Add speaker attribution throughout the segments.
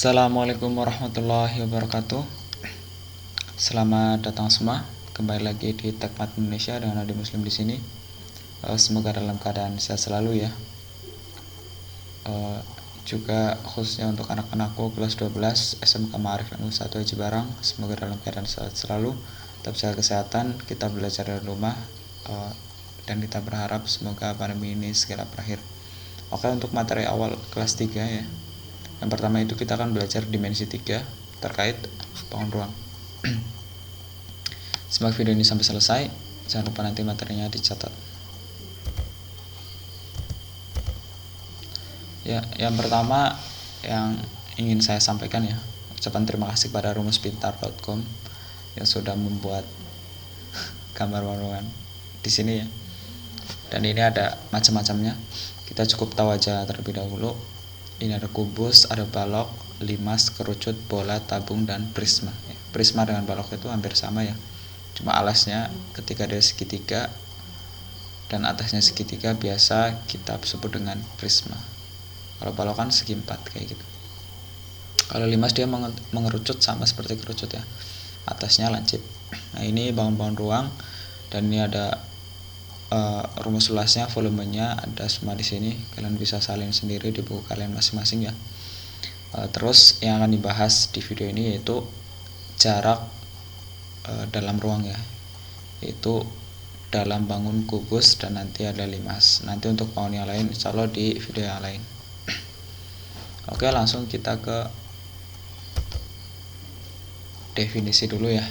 Speaker 1: Assalamualaikum warahmatullahi wabarakatuh. Selamat datang semua. Kembali lagi di Tekmat Indonesia dengan Adi Muslim di sini. Semoga dalam keadaan sehat selalu ya. Juga khususnya untuk anak-anakku kelas 12 SMK Ma'arif 1 Haji Barang. Semoga dalam keadaan sehat selalu. Tetap jaga kesehatan. Kita belajar dari rumah. Dan kita berharap semoga pandemi ini segera berakhir. Oke, untuk materi awal kelas 3 ya. Yang pertama itu kita akan belajar dimensi 3 terkait bangun ruang. Simak video ini sampai selesai. Jangan lupa nanti materinya dicatat. Ya, yang pertama yang ingin saya sampaikan ya, ucapan terima kasih pada rumuspintar.com yang sudah membuat gambar ruangan di sini ya. Dan ini ada macam-macamnya. Kita cukup tahu aja terlebih dahulu. Ini ada kubus, ada balok, limas, kerucut, bola, tabung, dan prisma. Prisma dengan balok itu hampir sama ya. Cuma alasnya ketika ada segitiga dan atasnya segitiga biasa kita sebut dengan prisma. Kalau balok kan segi empat kayak gitu. Kalau limas dia mengerucut sama seperti kerucut ya. Atasnya lancip. Nah ini bangun-bangun ruang dan ini ada rumus luasnya, volumenya ada semua di sini. Kalian bisa salin sendiri di buku kalian masing-masing ya. Terus yang akan dibahas di video ini yaitu jarak dalam ruang ya, yaitu dalam bangun kubus dan nanti ada limas. Nanti untuk bangun yang lain insya Allah di video yang lain. Oke, langsung kita ke definisi dulu ya.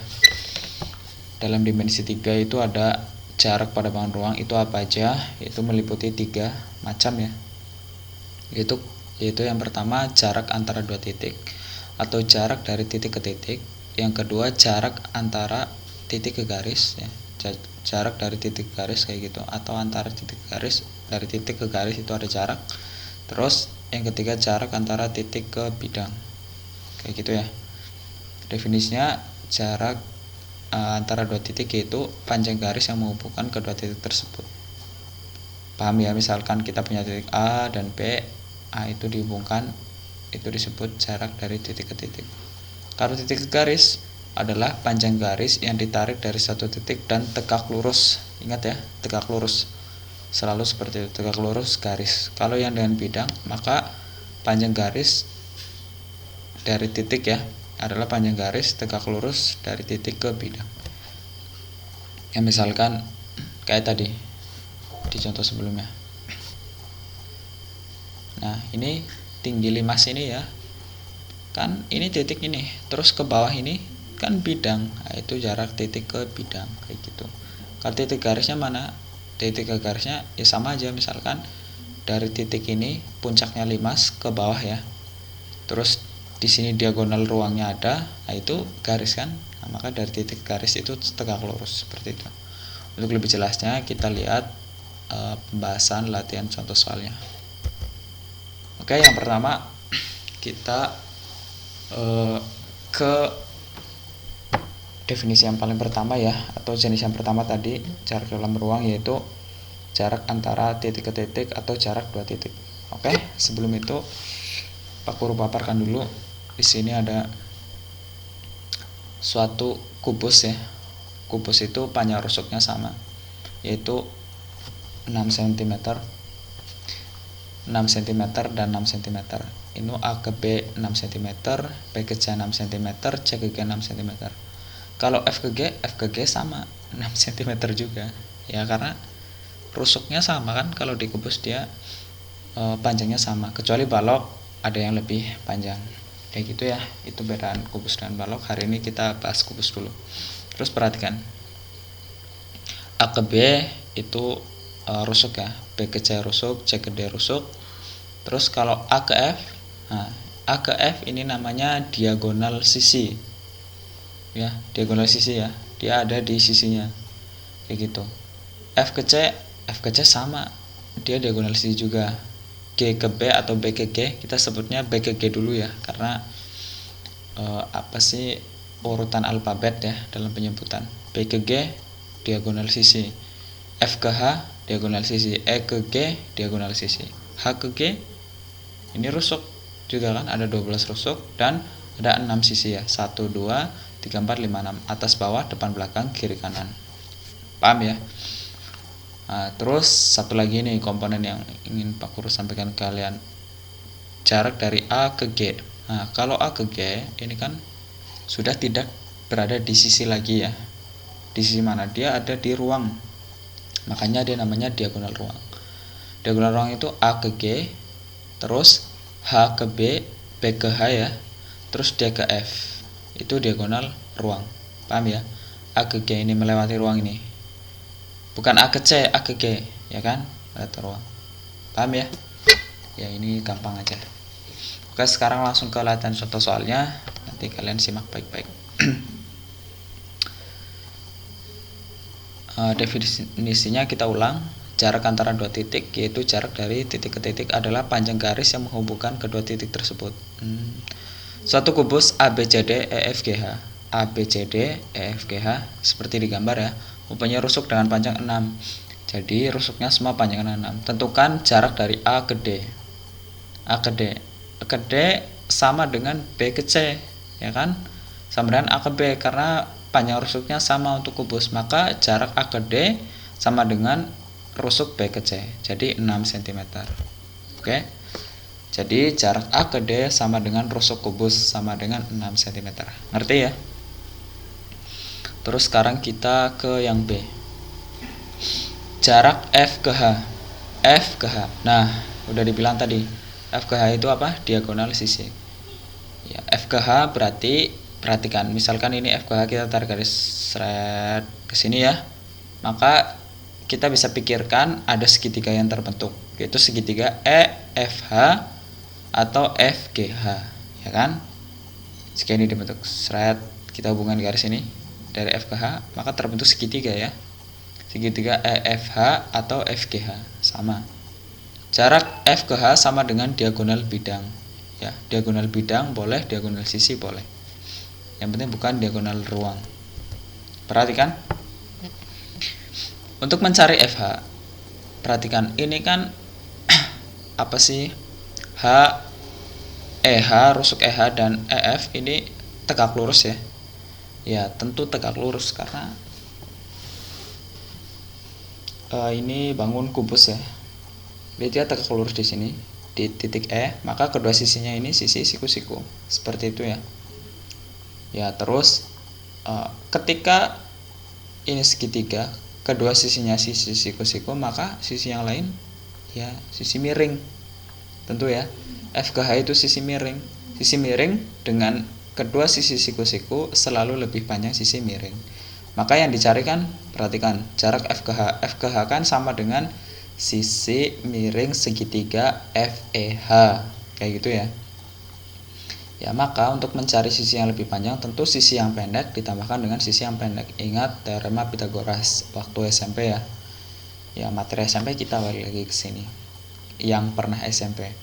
Speaker 1: Dalam dimensi 3 itu ada jarak pada bangun ruang itu apa aja? Itu meliputi 3 macam ya. Yaitu yang pertama jarak antara dua titik atau jarak dari titik ke titik. Yang kedua jarak antara titik ke garis ya. Jarak dari titik ke garis kayak gitu, atau antara titik ke garis, dari titik ke garis itu ada jarak. Terus yang ketiga jarak antara titik ke bidang kayak gitu ya. Definisinya jarak antara dua titik yaitu panjang garis yang menghubungkan kedua titik tersebut. Paham ya, misalkan kita punya titik A dan B, A itu dihubungkan, itu disebut jarak dari titik ke titik. Kalau titik ke garis adalah panjang garis yang ditarik dari satu titik dan tegak lurus. Ingat ya, tegak lurus. Selalu seperti itu, tegak lurus garis. Kalau yang dengan bidang, maka panjang garis dari titik ya adalah panjang garis tegak lurus dari titik ke bidang. Ya misalkan kayak tadi di contoh sebelumnya. Nah ini tinggi limas ini ya, kan ini titik ini, terus ke bawah ini kan bidang. Nah, itu jarak titik ke bidang kayak gitu. Kalau titik garisnya mana? Titik ke garisnya ya sama aja, misalkan dari titik ini puncaknya limas ke bawah ya. Terus di sini diagonal ruangnya ada, nah itu garis kan. Nah, maka dari titik garis itu tegak lurus seperti itu. Untuk lebih jelasnya kita lihat pembahasan latihan contoh soalnya. Oke, yang pertama kita ke definisi yang paling pertama ya, atau jenis yang pertama tadi, jarak dalam ruang, yaitu jarak antara titik ke titik atau jarak dua titik. Oke, sebelum itu Pak Guru paparkan dulu. Di sini ada suatu kubus ya. Kubus itu panjang rusuknya sama, yaitu 6 cm, 6 cm dan 6 cm. Ini A ke B 6 cm, B ke C 6 cm, C ke G 6 cm. Kalau F ke G sama 6 cm juga. Ya karena rusuknya sama kan, kalau di kubus dia panjangnya sama, kecuali balok ada yang lebih panjang. Kayak gitu ya, itu bedaan kubus dan balok. Hari ini kita bahas kubus dulu. Terus perhatikan, A ke B itu rusuk ya, B ke C rusuk, C ke D rusuk. Terus kalau A ke F, nah, A ke F ini namanya diagonal sisi ya, diagonal sisi ya, dia ada di sisinya kayak gitu. F ke C sama, dia diagonal sisi juga. G ke B atau B ke G, kita sebutnya B ke G dulu ya, karena apa sih urutan alfabet ya dalam penyebutan. B ke G diagonal sisi, F ke H diagonal sisi, E ke G diagonal sisi, H ke G ini rusuk juga kan, ada 12 rusuk dan ada 6 sisi ya, 1, 2, 3, 4, 5, 6, atas bawah, depan belakang, kiri kanan. Paham ya? Nah, terus satu lagi nih komponen yang ingin Pak Guru sampaikan ke kalian, jarak dari A ke G. Nah, kalau A ke G ini kan sudah tidak berada di sisi lagi ya. Di sisi mana? Dia ada di ruang. Makanya dia namanya diagonal ruang. Diagonal ruang itu A ke G, terus H ke B, B ke H ya, terus D ke F. Itu diagonal ruang. Paham ya? A ke G ini melewati ruang ini. Bukan A ke C, A ke G, ya kan? Melewati ruang. Paham ya? Ya, ini gampang aja. Oke, sekarang langsung ke latihan contoh soalnya. Nanti kalian simak baik-baik. Definisinya kita ulang. Jarak antara dua titik, yaitu jarak dari titik ke titik, adalah panjang garis yang menghubungkan kedua titik tersebut. Suatu kubus ABCD EFGH, ABCD EFGH seperti di gambar ya, mempunyai rusuk dengan panjang 6. Jadi rusuknya semua panjangnya 6. Tentukan jarak dari A ke D. A ke D. A ke D sama dengan B ke C, ya kan? Sama dengan A ke B karena panjang rusuknya sama untuk kubus, maka jarak A ke D sama dengan rusuk B ke C, jadi 6 cm. Oke. Jadi jarak A ke D sama dengan rusuk kubus sama dengan 6 cm. Ngerti ya? Terus sekarang kita ke yang B. Jarak F ke H. F ke H. Nah, udah dibilang tadi. F ke H itu apa? Diagonal sisi. Ya, F ke H berarti perhatikan, misalkan ini F ke H kita tarik garis seret ke sini ya. Maka kita bisa pikirkan ada segitiga yang terbentuk, yaitu segitiga EFH atau FGH, ya kan? Jika ini dibentuk seret, kita hubungkan garis ini dari F ke H, maka terbentuk segitiga ya. Segitiga EFH atau FGH sama. Jarak F ke H sama dengan diagonal bidang. Ya, diagonal bidang boleh, diagonal sisi boleh. Yang penting bukan diagonal ruang. Perhatikan. Untuk mencari FH, perhatikan ini kan apa sih? EH, rusuk EH dan EF ini tegak lurus ya. Ya, tentu tegak lurus karena ini bangun kubus ya. Jadi dia tegak lurus di sini di titik E, maka kedua sisinya ini sisi siku-siku. Seperti itu ya. Ya, terus ketika ini segitiga, kedua sisinya sisi siku-siku, maka sisi yang lain ya sisi miring. Tentu ya, F ke H itu sisi miring. Sisi miring dengan kedua sisi siku-siku selalu lebih panjang sisi miring. Maka yang dicari kan, perhatikan, jarak F ke H. F ke H kan sama dengan sisi miring segitiga FEH. Kayak gitu ya. Ya, maka untuk mencari sisi yang lebih panjang, tentu sisi yang pendek ditambahkan dengan sisi yang pendek. Ingat teorema Pythagoras waktu SMP ya. Ya, materi SMP kita balik lagi ke sini. Yang pernah SMP.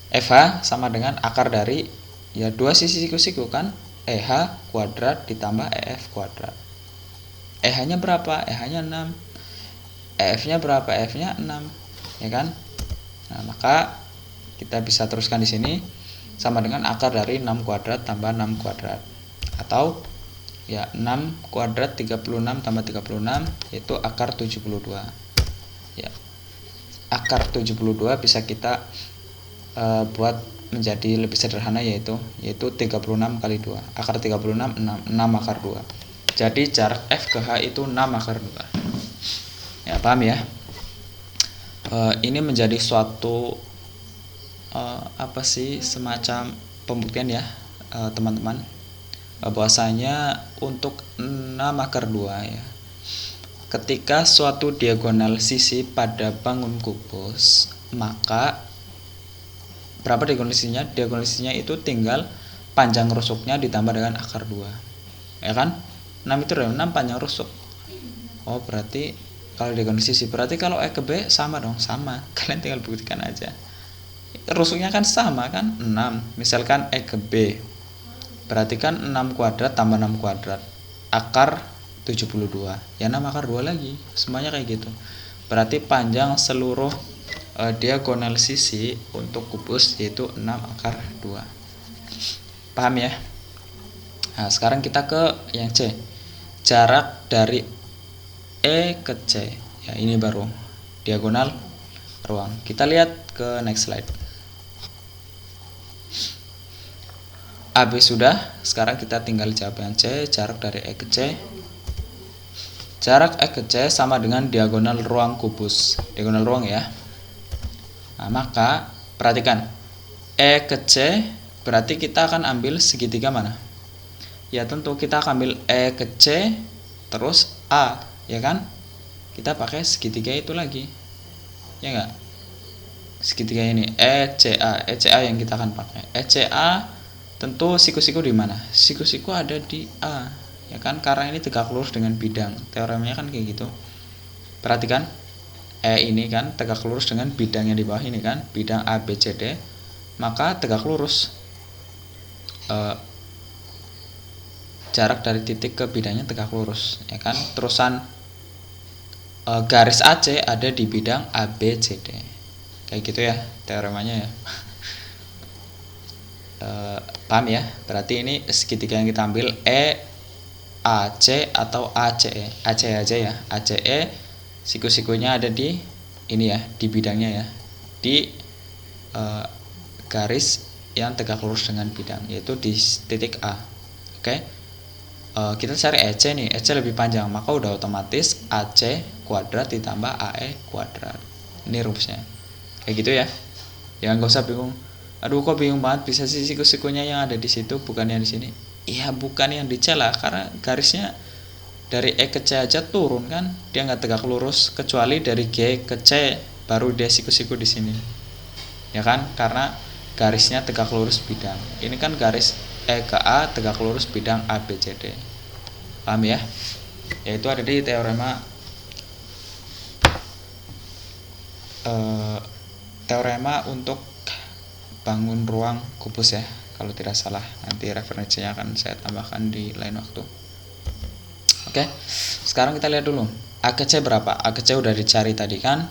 Speaker 1: FH sama dengan akar dari ya dua sisi siku-siku kan, EH kuadrat ditambah EF kuadrat. EH-nya berapa? EH-nya 6. EF-nya berapa? EF-nya 6. Ya kan? Nah, maka kita bisa teruskan di sini. Sama dengan akar dari 6 kuadrat tambah 6 kuadrat, atau ya 6 kuadrat 36 tambah 36 yaitu akar 72 ya. Akar 72 bisa kita buat menjadi lebih sederhana, yaitu 36 kali 2. Akar 36 6 akar 2. Jadi jarak F ke H itu 6 akar 2. Ya, paham ya? Ini menjadi suatu apa sih, semacam pembuktian ya teman-teman, bahwasanya untuk 6 akar 2 ya, ketika suatu diagonal sisi pada bangun kubus, maka berapa diagonal sisinya? Diagonal sisinya itu tinggal panjang rusuknya ditambah dengan akar 2, ya kan? 6 itu 6 panjang rusuk. Oh, berarti kalau diagonal sisi, berarti kalau E ke B sama dong, sama. Kalian tinggal buktikan aja. Rusuknya kan sama kan, 6. Misalkan E ke B, berarti kan 6 kuadrat tambah 6 kuadrat, akar 72. Ya 6 akar 2 lagi, semuanya kayak gitu. Berarti panjang seluruh diagonal sisi untuk kubus yaitu 6/2. Paham ya? Nah, sekarang kita ke yang C. Jarak dari E ke C. Ya, ini baru diagonal ruang. Kita lihat ke next slide. AB sudah, sekarang kita tinggal jawab yang C. Jarak dari E ke C. Jarak E ke C sama dengan diagonal ruang kubus. Diagonal ruang ya. Nah, maka perhatikan, E ke C berarti kita akan ambil segitiga mana? Ya tentu kita akan ambil E ke C terus A, ya kan? Kita pakai segitiga itu lagi, ya enggak? Segitiga ini ECA yang kita akan pakai. ECA tentu siku-siku di mana? Siku-siku ada di A, ya kan? Karena ini tegak lurus dengan bidang. Teoremnya kan kayak gitu. Perhatikan, E ini kan tegak lurus dengan bidang yang di bawah ini kan, bidang ABCD, maka tegak lurus. Jarak dari titik ke bidangnya tegak lurus, ya kan? Terusan garis AC ada di bidang ABCD, kayak gitu ya teoremanya ya. Paham ya? Berarti ini segitiga yang kita ambil EAC atau ACE. ACE aja ya. ACE siku-sikunya ada di ini ya, di bidangnya ya, di garis yang tegak lurus dengan bidang, yaitu di titik A. Oke. Kita cari EC nih, EC lebih panjang, maka udah otomatis AC kuadrat ditambah AE kuadrat. Ini rumusnya, kayak gitu ya. Jangan gak usah bingung. Aduh kok bingung banget, bisa sih siku-sikunya yang ada di situ bukan yang di sini. Iya bukan yang di C lah, karena garisnya dari E ke C aja turun kan, dia nggak tegak lurus, kecuali dari G ke C baru dia siku-siku di sini, ya kan? Karena garisnya tegak lurus bidang. Ini kan garis E ke A tegak lurus bidang ABCD. Paham ya? Yaitu ada di teorema untuk bangun ruang kubus ya, kalau tidak salah. Nanti referensinya akan saya tambahkan di lain waktu. Oke, sekarang kita lihat dulu A ke C berapa. A ke C udah dicari tadi kan.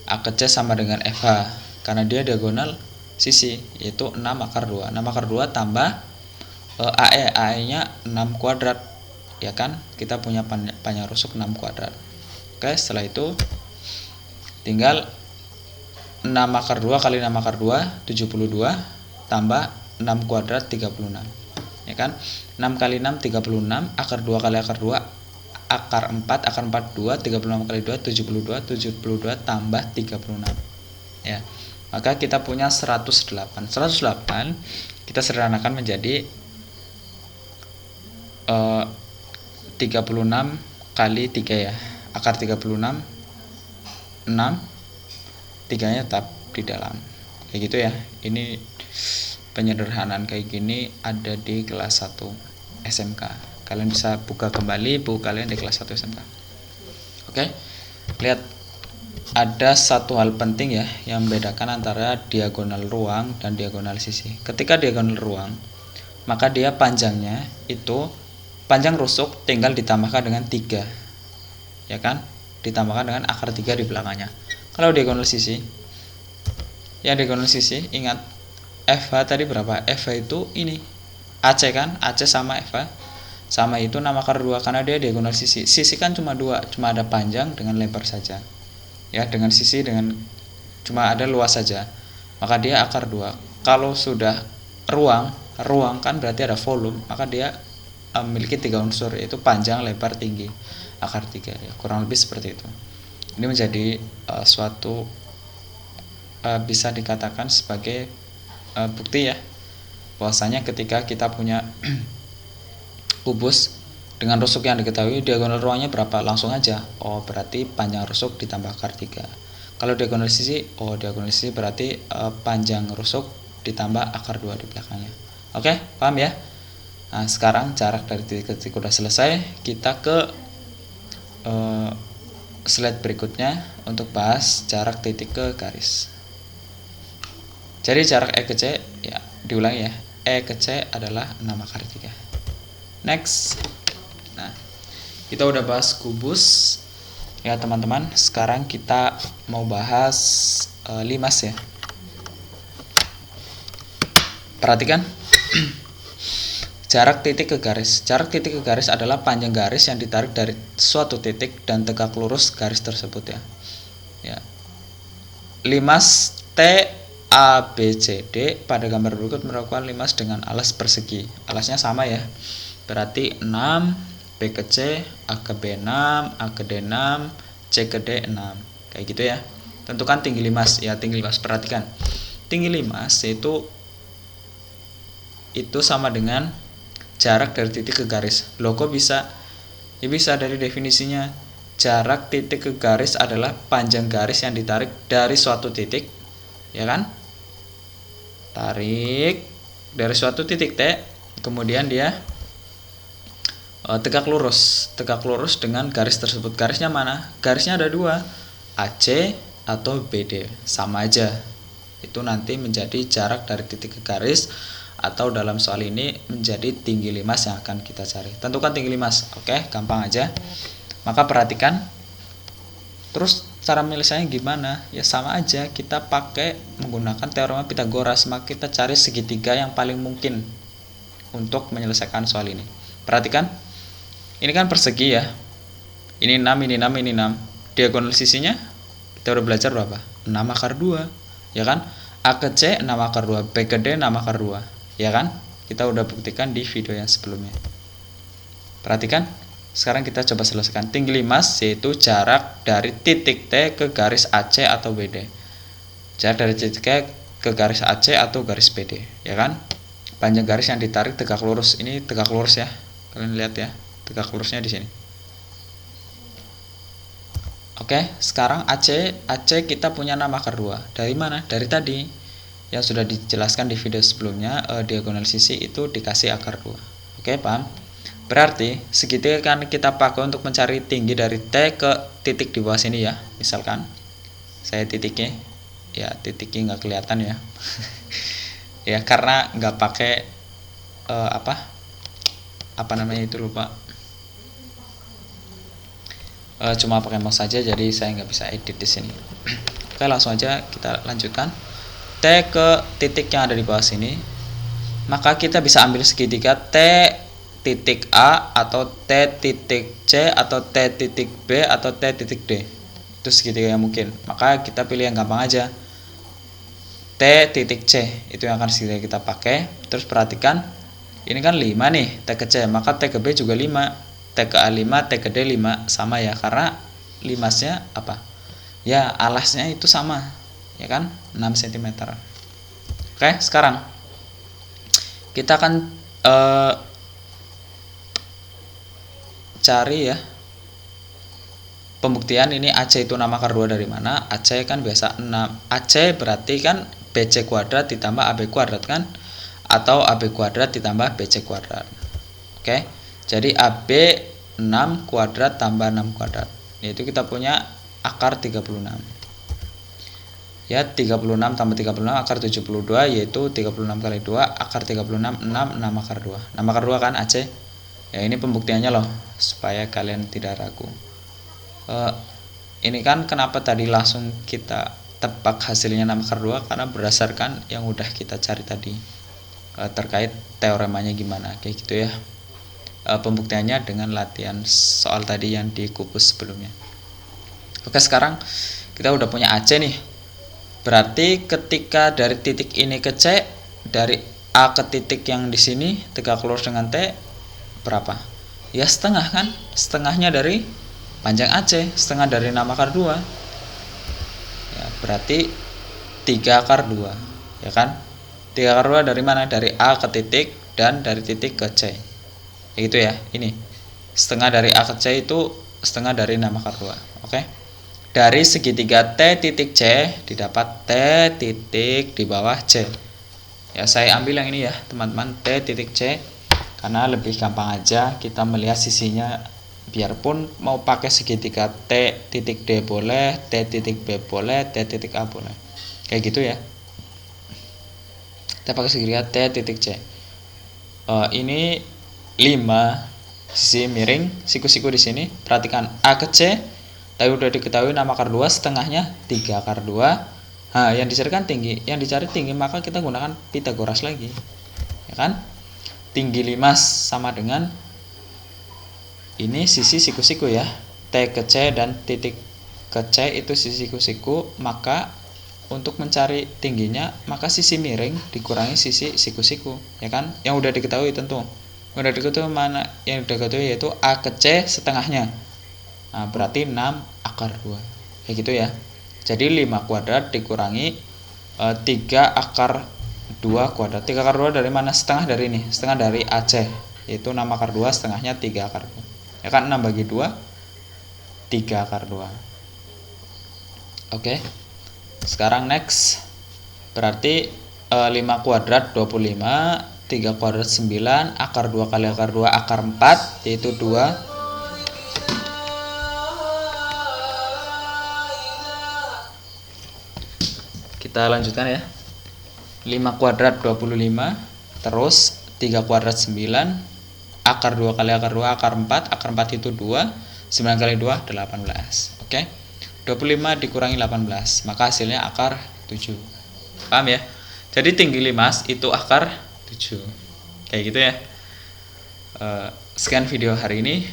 Speaker 1: A ke C sama dengan FH karena dia diagonal sisi, yaitu 6/2. 6/2 tambah AE. AE nya 6 kuadrat, ya kan? Kita punya panjang rusuk 6 kuadrat. Oke, setelah itu tinggal 6/2 kali 6/2 72 tambah 6 kuadrat 36, ya kan? 6 kali 6 36, akar 2 kali akar 2 akar 4, akar 4 2, 36 kali 2 72, 72 tambah 36, ya. Maka kita punya 108. 108 kita sederhanakan menjadi 36 kali 3 ya. Akar 36 6, 3-nya tetap di dalam. Kayak gitu ya. Ini penyederhanaan kayak gini ada di kelas 1 SMK. Kalian bisa buka kembali buku kalian di kelas 1 SMK. Oke. Lihat, ada satu hal penting ya yang membedakan antara diagonal ruang dan diagonal sisi. Ketika diagonal ruang, maka dia panjangnya itu panjang rusuk tinggal ditambahkan dengan 3, ya kan? Ditambahkan dengan akar 3 di belakangnya. Kalau diagonal sisi, ya diagonal sisi, ingat FH tadi berapa? FH itu ini AC kan? AC sama FH sama itu 6/2 karena dia diagonal sisi. Sisi kan cuma 2, cuma ada panjang dengan lebar saja. Ya, dengan sisi dengan cuma ada luas saja, maka dia akar 2. Kalau sudah ruang kan berarti ada volume, maka dia memiliki 3 unsur, yaitu panjang, lebar, tinggi, akar 3 ya, kurang lebih seperti itu. Ini menjadi suatu bisa dikatakan sebagai bukti ya, bahwasanya ketika kita punya kubus dengan rusuk yang diketahui, diagonal ruangnya berapa? Langsung aja, oh berarti panjang rusuk ditambah akar 3. Kalau diagonal sisi, diagonal sisi berarti panjang rusuk ditambah akar 2 di belakangnya. Oke, paham ya? Nah, sekarang jarak dari titik ke titik udah selesai. Kita ke slide berikutnya untuk bahas jarak titik ke garis. Jadi jarak E ke C, ya diulangi ya, E ke C adalah 6/3. Next. Nah, kita udah bahas kubus ya teman-teman. Sekarang kita mau bahas limas ya. Perhatikan jarak titik ke garis. Jarak titik ke garis adalah panjang garis yang ditarik dari suatu titik dan tegak lurus garis tersebut ya. Ya. Limas T A B C D pada gambar berikut merupakan limas dengan alas persegi. Alasnya sama ya. Berarti 6, B ke C, A ke B 6, A ke D 6, C ke D 6. Kayak gitu ya. Tentukan tinggi limas. Ya, tinggi limas. Perhatikan. Tinggi limas itu sama dengan jarak dari titik ke garis. Loh kok bisa? Ya bisa dari definisinya. Jarak titik ke garis adalah panjang garis yang ditarik dari suatu titik, ya kan? Tarik dari suatu titik T, kemudian dia tegak lurus dengan garis tersebut. Garisnya mana? Garisnya ada dua, AC atau BD, sama aja. Itu nanti menjadi jarak dari titik ke garis, atau dalam soal ini menjadi tinggi limas yang akan kita cari. Tentukan tinggi limas. Oke, gampang aja. Maka perhatikan. Terus cara menyelesaikannya gimana? Ya sama aja, kita pakai menggunakan teorema Pythagoras. Maka kita cari segitiga yang paling mungkin untuk menyelesaikan soal ini. Perhatikan. Ini kan persegi ya. Ini 6, ini 6, ini 6. Diagonal sisinya kita udah belajar berapa? 6 akar 2, ya kan? A ke C 6 akar 2, B ke D 6 akar 2, ya kan? Kita udah buktikan di video yang sebelumnya. Perhatikan. Sekarang kita coba selesaikan. Tinggi limas yaitu jarak dari titik T ke garis AC atau BD. Jarak dari titik T ke garis AC atau garis BD, ya kan? Panjang garis yang ditarik tegak lurus. Ini tegak lurus ya. Kalian lihat ya. Tegak lurusnya di sini. Oke, sekarang AC kita punya 6 akar 2. Dari mana? Dari tadi yang sudah dijelaskan di video sebelumnya, diagonal sisi itu dikasih akar 2. Oke, paham? Berarti segitiga kan kita pakai untuk mencari tinggi dari T ke titik di bawah sini ya. Misalkan saya titiknya, ya titiknya nggak kelihatan ya. Ya karena nggak pakai apa namanya itu, lupa. Cuma pakai mouse saja, jadi saya nggak bisa edit di sini. Oke, langsung aja kita lanjutkan. T ke titik yang ada di bawah sini, maka kita bisa ambil segitiga T titik A atau T titik C atau T titik B atau T titik D. Itu segitiga yang mungkin. Maka kita pilih yang gampang aja, T titik C. Itu yang akan segitiga kita pakai. Terus perhatikan, ini kan 5 nih, T ke C, maka T ke B juga 5, T ke A 5, T ke D 5, sama ya, karena limasnya apa? Ya alasnya itu sama, ya kan, 6 cm. Oke, sekarang kita akan cari ya pembuktian. Ini AC itu 6 akar 2 dari mana? AC kan biasa 6. AC berarti kan BC kuadrat ditambah AB kuadrat kan? Atau AB kuadrat ditambah BC kuadrat. Oke. Jadi AB 6 kuadrat tambah 6 kuadrat. Yaitu kita punya akar 36. Ya, 36 tambah 36 akar 72, yaitu 36 kali 2 akar 36, 6 akar 2. 6 akar 2 kan AC? Ya, ini pembuktiannya loh, supaya kalian tidak ragu. Ini kan kenapa tadi langsung kita tebak hasilnya 6 akar 2? Karena berdasarkan yang udah kita cari tadi, terkait teoremanya gimana, kayak gitu ya. Pembuktiannya dengan latihan soal tadi yang di kubus sebelumnya. Oke, sekarang kita udah punya AC nih. Berarti ketika dari titik ini ke C, dari A ke titik yang di sini tegak lurus dengan T, berapa? Ya setengah kan? Setengahnya dari panjang AC, setengah dari 6 akar 2. Ya, berarti 3 akar 2, ya kan? 3 akar 2 dari mana? Dari A ke titik dan dari titik ke C. Itu ya, ini setengah dari A ke C itu setengah dari 6 akar 2. Oke. Dari segitiga T titik C didapat T titik di bawah C. Ya, saya ambil yang ini ya teman-teman, T titik C, karena lebih gampang aja kita melihat sisinya. Biarpun mau pakai segitiga T titik D boleh, T titik B boleh, T titik A boleh, kayak gitu ya. Kita pakai segitiga T titik C. Ini 5 sisi miring, siku-siku di sini. Perhatikan A ke C, tadi udah diketahui 6 akar 2, setengahnya 3 akar 2. Nah, yang dicarikan tinggi, yang dicari tinggi, maka kita gunakan Pitagoras lagi, ya kan? Tinggi 5 sama dengan ini sisi siku-siku ya, T ke C dan titik ke C itu sisi siku-siku. Maka untuk mencari tingginya, maka sisi miring dikurangi sisi siku-siku, ya kan? Yang udah diketahui tentu. Yang udah diketahui mana? Yang udah diketahui yaitu A ke C setengahnya. Nah, berarti 6 akar 2. Kayak gitu ya. Jadi 5 kuadrat dikurangi 3 akar 2 kuadrat. 3 akar 2 dari mana? Setengah dari ini. Setengah dari AC. Yaitu 6 akar 2, setengahnya 3 akar 2. Ya kan, 6 bagi 2, 3 akar 2. Oke. Sekarang next. Berarti 5 kuadrat 25, 3 kuadrat 9, akar 2 kali akar 2 akar 4, yaitu 2. Kita lanjutkan ya. 5 kuadrat 25, terus 3 kuadrat 9, akar 2 kali akar 2 akar 4, akar 4 itu 2, 9 kali 2 18. Oke. 25 dikurangi 18, maka hasilnya akar 7. Paham ya? Jadi tinggi 5 itu akar 7. Kayak gitu ya. Sekian video hari ini.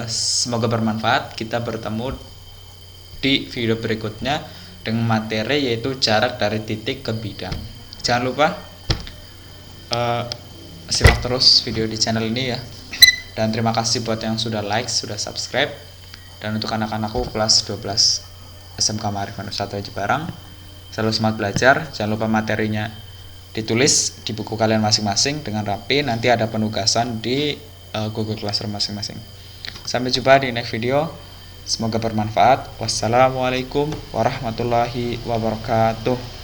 Speaker 1: Semoga bermanfaat. Kita bertemu di video berikutnya dengan materi yaitu jarak dari titik ke bidang. Jangan lupa simak terus video di channel ini ya. Dan terima kasih buat yang sudah like, sudah subscribe. Dan untuk anak-anakku kelas 12 SMK Ma'arif 1 Jepara, selalu semangat belajar. Jangan lupa materinya ditulis di buku kalian masing-masing dengan rapi. Nanti ada penugasan di Google Classroom masing-masing. Sampai jumpa di next video. Semoga bermanfaat. Wassalamualaikum warahmatullahi wabarakatuh.